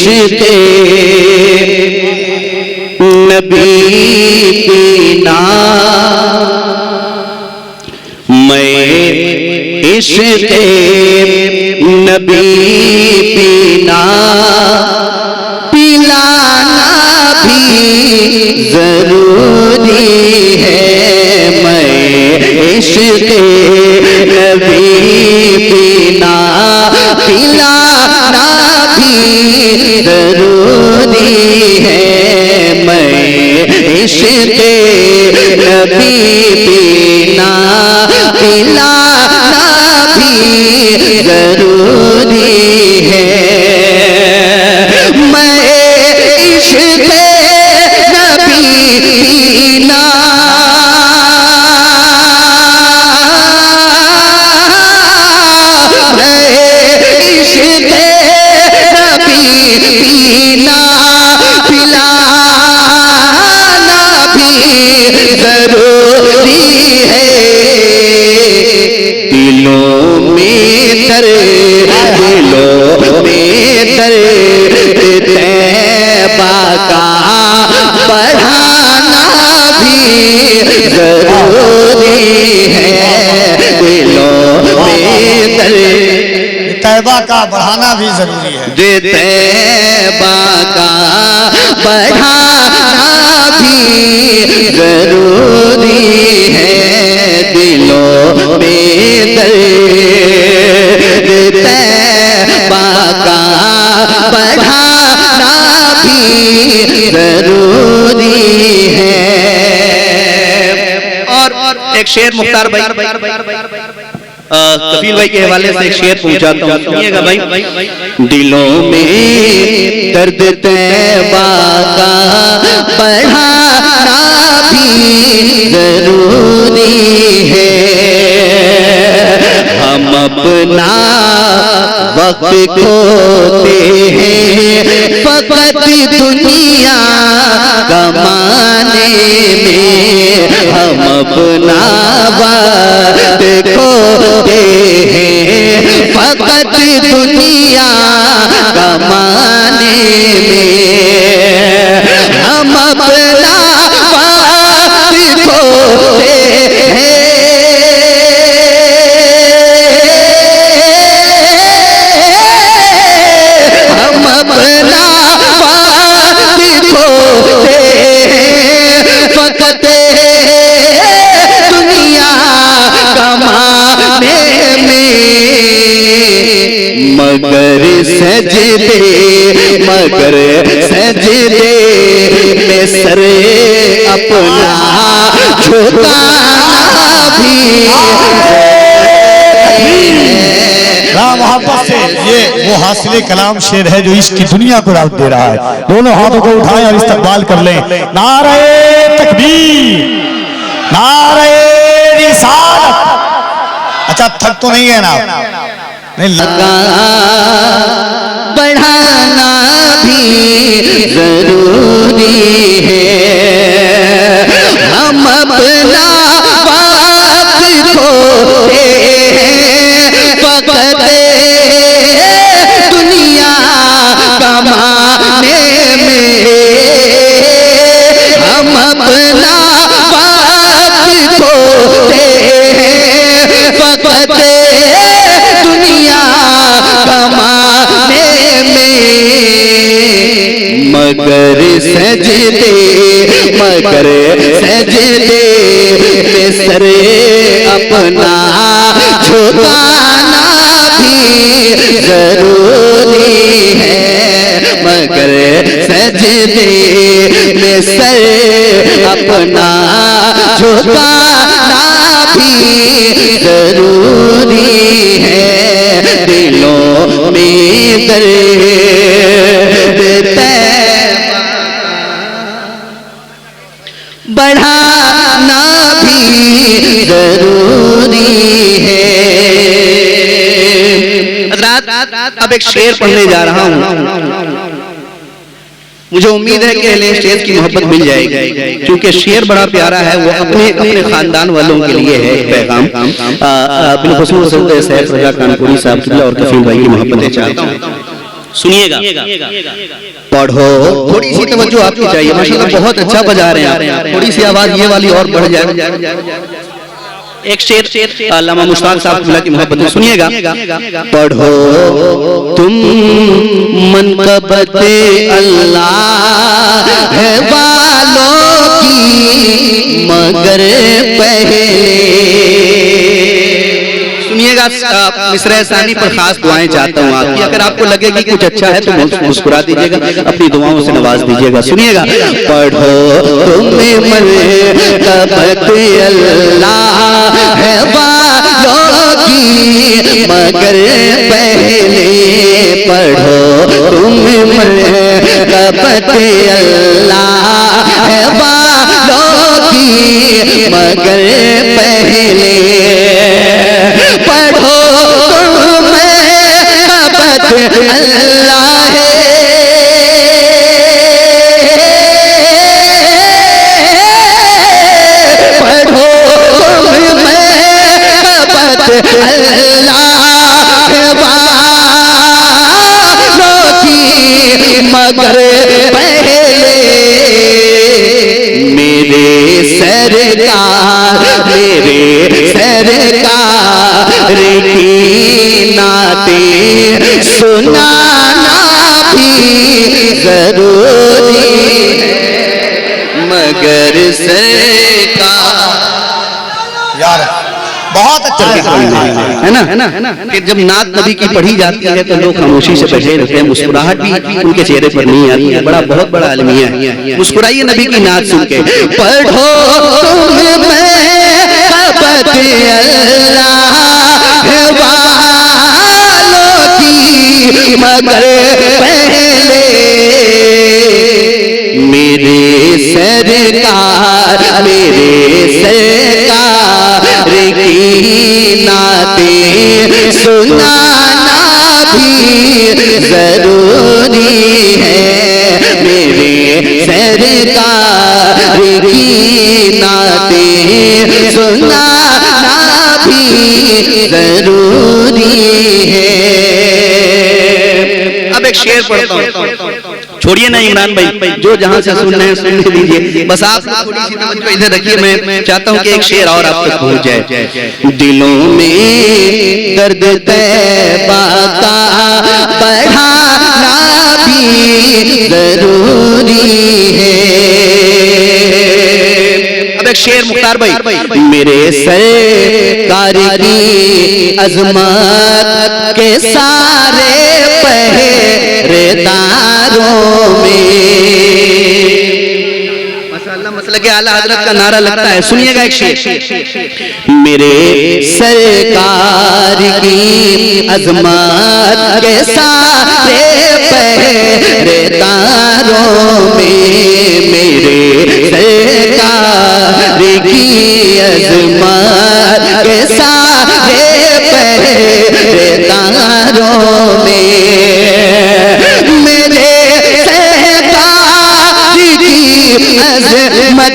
इश्क़े नबी पीना, मैं इश्क़े नबी पीना, पिलाना भी जरूरी है। मैं इश्क़े नबी पीना, पिलाना भी जरूरी है। मैं इश्क़े नबी पीना, पिलाना भी जरूरी है। मैं इश्क़े नबी पीना, मैं इश्क़े नबी पीना, पिलाना भी जरूरी है। दिलों में तैबा का बढ़ाना भी जरूरी है। दिलों में तैबा का बढ़ाना भी जरूरी है। तैबा का बढ़ाना भी जरूरी है। दिलों में तैबा का बढ़ाना भी जरूरी है। और एक शेर मुख्तार भाई कफील भाई के हवाले से एक शेर पहुंचाता हूं, सुनिएगा भाई। दिलों में दर्द तैबा का बढ़ाना भी जरूरी है। हम अपना वक्त खोते हैं फकत दुनिया कमाने में। हम अपना वक्त खोते हैं फकत दुनिया कमाने में। हम अपना वक्त खोते हैं, हम अपना वक्त खोते हैं फकत दुनिया कमाने में। मगर सजदे में सर अपना झुकाना भी मोहब्बत से ये वो हासिल कलाम शेर है जो इश्क की दुनिया को दावत दे रहा है। दोनों हाथों को उठाएं और इस्तकबाल कर लें। नारे तकबीर, नारे रिसालत। अच्छा थक तो नहीं है ना? नहीं लगा। बढ़ाना भी जरूरी है। हम अपना वक्त खोते हैं फकत दुनिया कमाने में। हम अपना वक्त खोते हैं फकत दुनिया कमाने में। मगर सजदे में सर अपना झुकाना भी जरूरी है। मगर सजदे में सर अपना झुकाना भी जरूरी है। दिलों में दर्द तैबा बढ़ाना भी जरूरी है। अब एक शेर पढ़ने जा रहा हूं। मुझे उम्मीद है कि अहले स्टेज की मोहब्बत मिल जाएगी, क्योंकि शेर बड़ा प्यारा है। वो अपने खानदान वालों के लिए है पैगाम। बिलखुसूस सैफ रजा कानपुरी साहब और कफील भाई की मोहब्बतें चाहता हूँ। सुनिएगा, पढ़ो। थोड़ी सी तवज्जो आपकी चाहिए, माशाल्लाह बहुत अच्छा बजा रहे हैं आप, थोड़ी सी आवाज ये वाली और बढ़ जाए। एक शेर अल्लामा मुश्ताक साहब की मोहब्बत में सुनिएगा। पढ़ो तुम मनक़बत अल्लाह है वालों की मगर पहले। सुनिएगा, मिसरा सानी पर खास दुआएं चाहता हूँ आपकी। अगर आपको लगे कि कुछ अच्छा है तो मुस्कुरा दीजिएगा, अपनी दुआओं से नवाज दीजिएगा। सुनिएगा, पढ़ो तुम्हें मनक़बत अल्लाह है वालों की मगर पहले। पढ़ो तुम्हें मनक़बत अल्लाह है वालों की मगर पहले। पढ़ो तुम्हें अबद अल्लाह है, पढ़ो तुम्हें अबद अल्लाह है वालों की मगर पहले। मेरे सरकार की नाते सुनाना भी जरूरी है मगर सरकार। यार बहुत अच्छा है ना कि जब नात नबी की पढ़ी जाती है तो लोग खामोशी से बैठे रहते हैं, मुस्कुराहट भी उनके चेहरे पर नहीं आती है। बड़ा बहुत बड़ा अलमिया है, मुस्कुराइए नबी की नात सुन के। पढ़ो तुम्हें अबद अल्लाह है वालों की मगर पहले। मेरे सरकार की नाते सुनाना भी जरूरी है। मेरे सरकार की नाते सुनाना भी जरूरी है। अब एक शेर पढ़ता हूँ, छोड़िए ना इमरान भाई, जो जहां से सुन रहे हैं सुनने दीजिए, बस आप थोड़ी सी तवज्जो इधर रखिए। मैं चाहता हूं कि एक शेर और आप तक पहुंच जाए। दिलों में दर्द तैबा का बढ़ाना भी जरूरी है। अब एक शेर मुख्तार भाई, मेरे सरकार की अजमत के सारे पहरेदारों में माशाअल्लाह मसला के आला हजरत का नारा लगता है। सुनिएगा एक शेर, मेरे सरकार की अजमत के सारे पहरेदारों में। मेरे सरकार की अजमत के सारे पहरेदारों में। मेरे सरकार की अजमत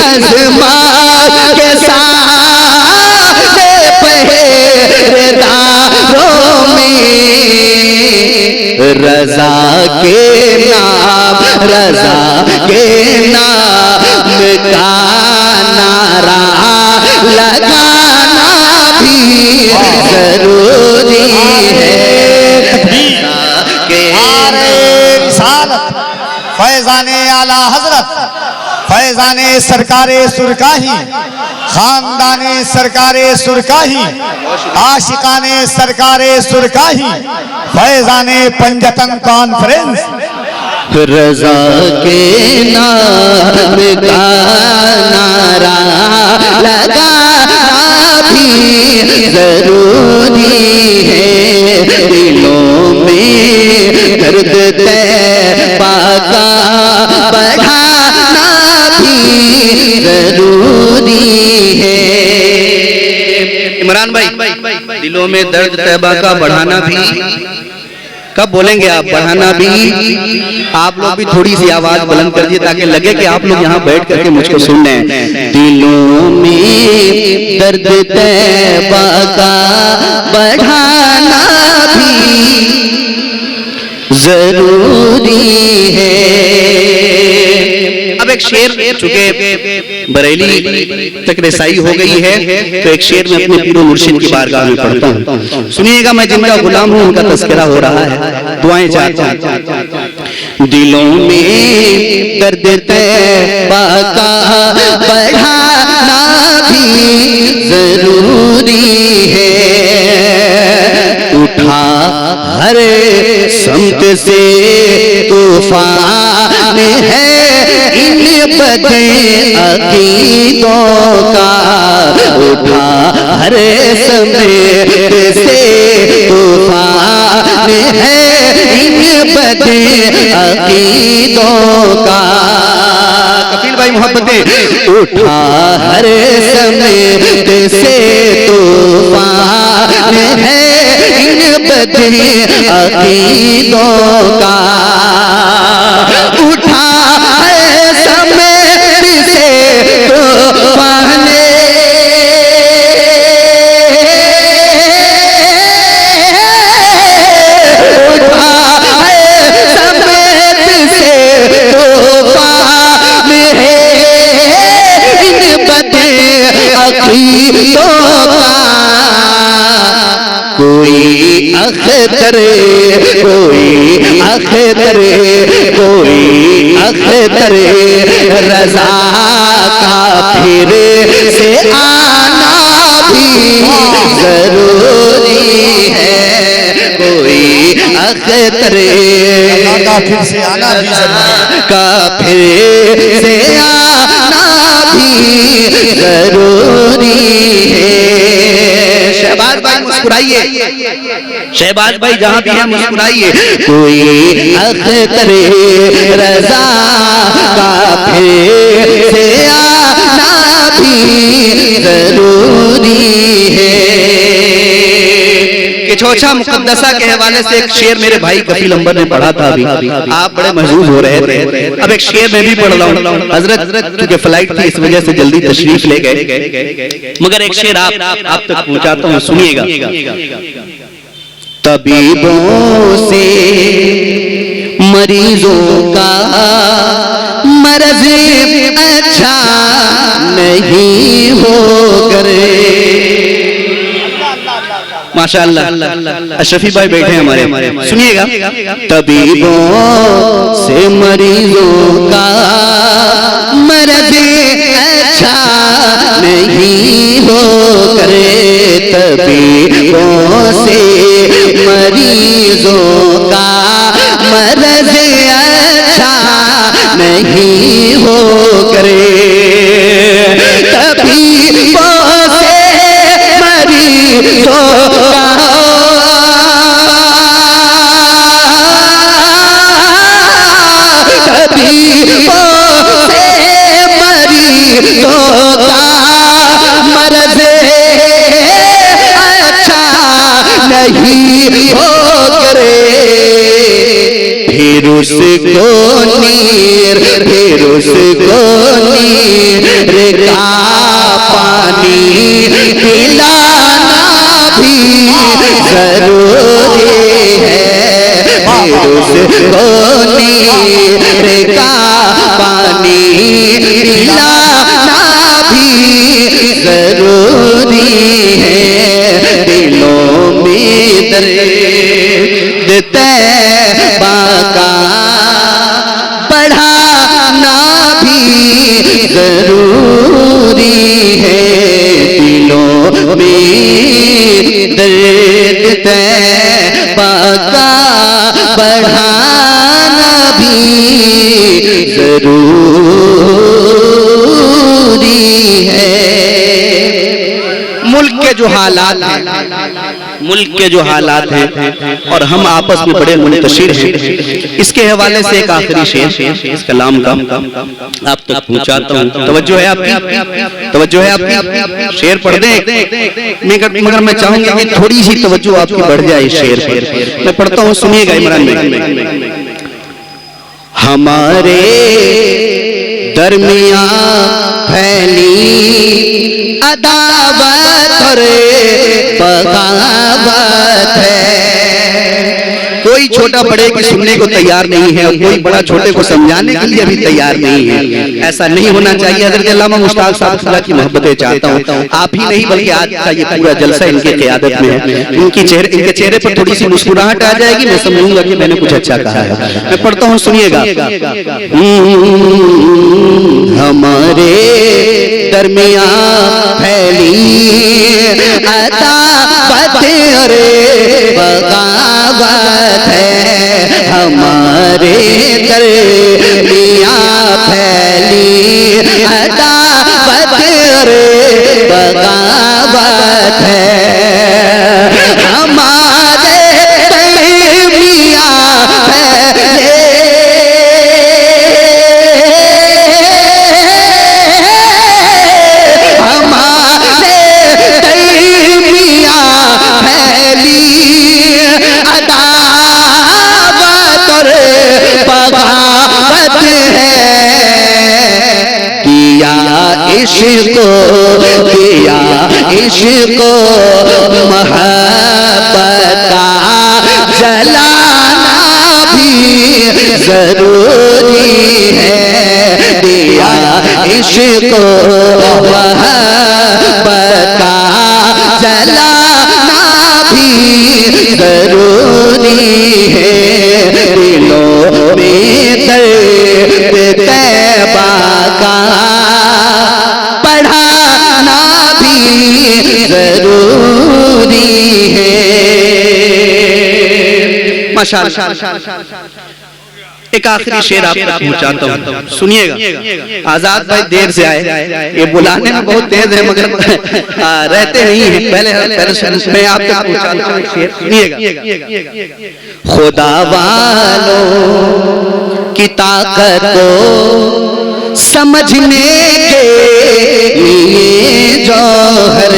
अज़मात के सारे पहरेदारों में रज़ा के नाम का नारा लगाना भी जरूरी है। फैज़ाने आला हजरत, फैज़ाने सरकारे सुरकाही, खानदाने सरकारे सुरकाही, आशिकाने सरकारे सुरकाही, फैज़ाने पंजतन कॉन्फ्रेंस। रज़ा के नाम का नारा लगाना भी जरूरी है। दिलों में दर्द तैबा का बढ़ाना भी जरूरी है। इमरान भाई, दिलों में दर्द तैबा का बढ़ाना भी कब बोलेंगे आप? बढ़ाना भी, आप लोग भी थोड़ी सी आवाज बुलंद कर दिए ताकि लगे कि आप लोग यहाँ बैठ करके मुझको सुन रहे हैं। दिलों में दर्द तैबा का बढ़ाना भी जरूरी है। अब एक शेर, चूंकि बरेली तक रसाई हो गई है तो एक शेर में अपने पीरो मुर्शिद की बारगाह में पढ़ता हूँ। सुनिएगा, मैं जिनका गुलाम हूँ उनका तस्करा हो रहा है, दुआएं चाहता हूँ। दिलों में दर्द तैबा का बढ़ाना भी जरूरी है। उठा हर समत से तूफान है इन बदे अकीदों का। उठा हर समत से तूफान है इन बदे अकीदों का। कपिल भाई मोहब्बतें। उठा हर समत से तूफान है इन बदे अकीदों का। उठा है समेत से तूफान, उठा है समेत से तूफान है इन बदे अकीदों का। कोई अख्तर, कोई अख्तर, कोई अख्तर रज़ा का फिर से आना भी जरूरी है। कोई अख्तर का फिर से आना भी जरूरी, का फिर से आना भी जरूरी है। शहबाज भाई मुस्कुराइए, शहबाज भाई जहां भी हैं मुस्कुराइए। कोई अख्तर रज़ा का फिर से आना भी जरूरी है। कि छोछा मुकद्दसा के हवाले से एक शेर मेरे भाई कपिल अंबर ने पढ़ा था अभी, आप बड़े महजूज हो रहे थे। अब एक शेर मैं भी पढ़ रहा हूँ। हजरत क्योंकि फ्लाइट थी इस वजह से जल्दी तशरीफ ले गए, मगर एक शेर आप तक पहुंचाता हूँ, सुनिएगा। तबीबों से मरीजों का मर्ज अच्छा नहीं हो करे। माशाअल्लाह, अशरफी भाई बैठे हैं हमारे, सुनिएगा। तबीबों से मरीजों का मर्ज अच्छा नहीं हो करे। तबीबों से मरीजों का मर्ज अच्छा नहीं हो करे। तबीबों से मरीजों नहीं हो करे। फिर उसको नीर, फिर उसको नीर का पानी पिलाना भी जरूरी है। फिर उसको नीर का पानी पिलाना भी जरूरी है। दिलों में दर्द तैबा का बढ़ाना भी जरूरी है। दिलों में दर्द तैबा का बढ़ाना भी जरूरी है। मुल्क के जो हालात हैं, मुल्क के जो हालात हैं और हम आपस में बड़े मुंतशिर हैं, इसके हवाले से एक आखिरी शेर इस कलाम का आप तक पहुंचाता हूं। तवज्जो है आपकी, तवज्जो है आपकी। शेर पढ़ दें, मगर मैं चाहूंगा कि थोड़ी सी तवज्जो आपकी बढ़ जाए इस शेर पर। मैं पढ़ता हूं, सुनिएगा इमरान में। हमारे दरमियां फैली अदावत और बगावत है। कोई छोटा बड़े की सुनने को तैयार नहीं है और कोई बड़ा छोटे को समझाने के लिए भी तैयार नहीं है। ऐसा नहीं होना चाहिए। हज़रत अल्लामा मुश्ताक साहब की मोहब्बतें चाहता हूँ। आप ही नहीं बल्कि आज का ये पूरा जलसा इनके क़ियादत में है। इनके चेहरे पर थोड़ी सी मुस्कुराहट आ जाएगी, मैं समझूंगा कि मैंने कुछ अच्छा कहा है। मैं पढ़ता हूँ, सुनिएगा। हमारे दरमियां फैली अदावत और बगावत है। हमारे दरमियां फैली अदावत और बगावत है। हमारे दरमियां फैली इश्को किया, इश्को मोहब्बत का जलाना भी जरूरी है। दिया इश्को मोहब्बत का जलाना भी जरूरी है। दिलों में दर्द तैबा का पढ़ाना भी जरूरी है। माशाअल्लाह। एक आखिरी शेर आप तक पहुंचाता हूँ, सुनिएगा। आजाद भाई देर से आए, ये बुलाने में बहुत तेज है मगर रहते नहीं है। पहले मैं आप तक पहुंचाता हूँ शेर, सुनिएगा। खुदा वालों की ताकत को समझने के लिए जौहर,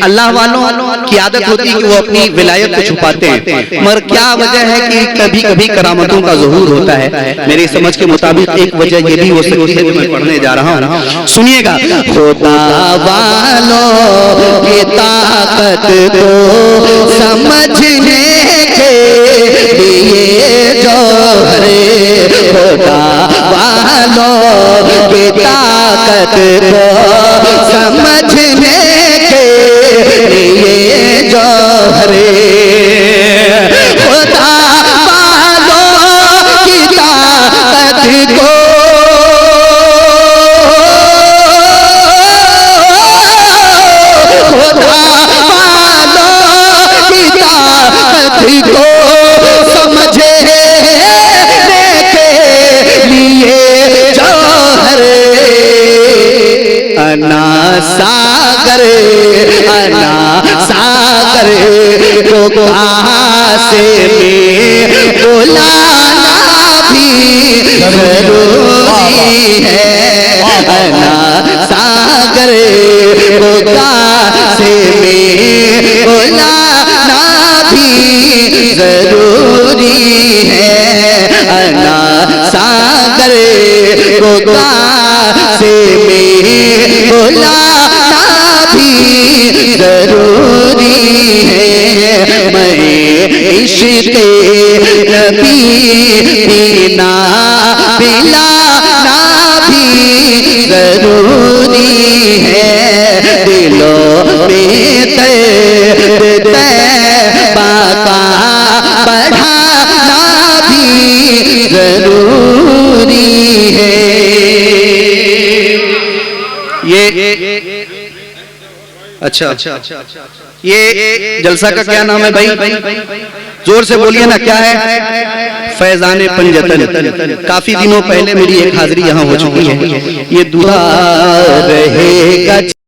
अल्लाह वालों की आदत होती है कि वो अपनी विलायत को छुपाते हैं, मगर क्या वजह है कि कभी कभी करामतों का ज़हूर होता है। मेरी समझ के मुताबिक एक वजह ये भी हो सकती है जो मैं पढ़ने जा रहा हूँ, सुनिएगा। खुदा वालों की ताकत को समझने के लिए जौहर, खुदा वालों की ताकत को समझने के लिए जौहर, खुदा वालों की ताकत को खुदा वालों की ताकत को समझने के लिए जौहर, अना सागर को कासे में बुलाना भी जरूरी है। अना सागर को कासे में बुलाना भी जरूरी है। अना सागर को कासे में बुलाना भी जरूरी है। मैं इश्क़ नबी पीना पिलाना भी जरूरी है। दिलों में दर्द तैबा का बढ़ाना भी जरूरी है। ये अच्छा, ये जलसा का क्या नाम है भाई? जोर से बोलिए ना, क्या है? फैजाने पंजतन। काफी दिनों पहले मेरी एक हाजिरी यहाँ हो चुकी है। ये दुआ रहेगा।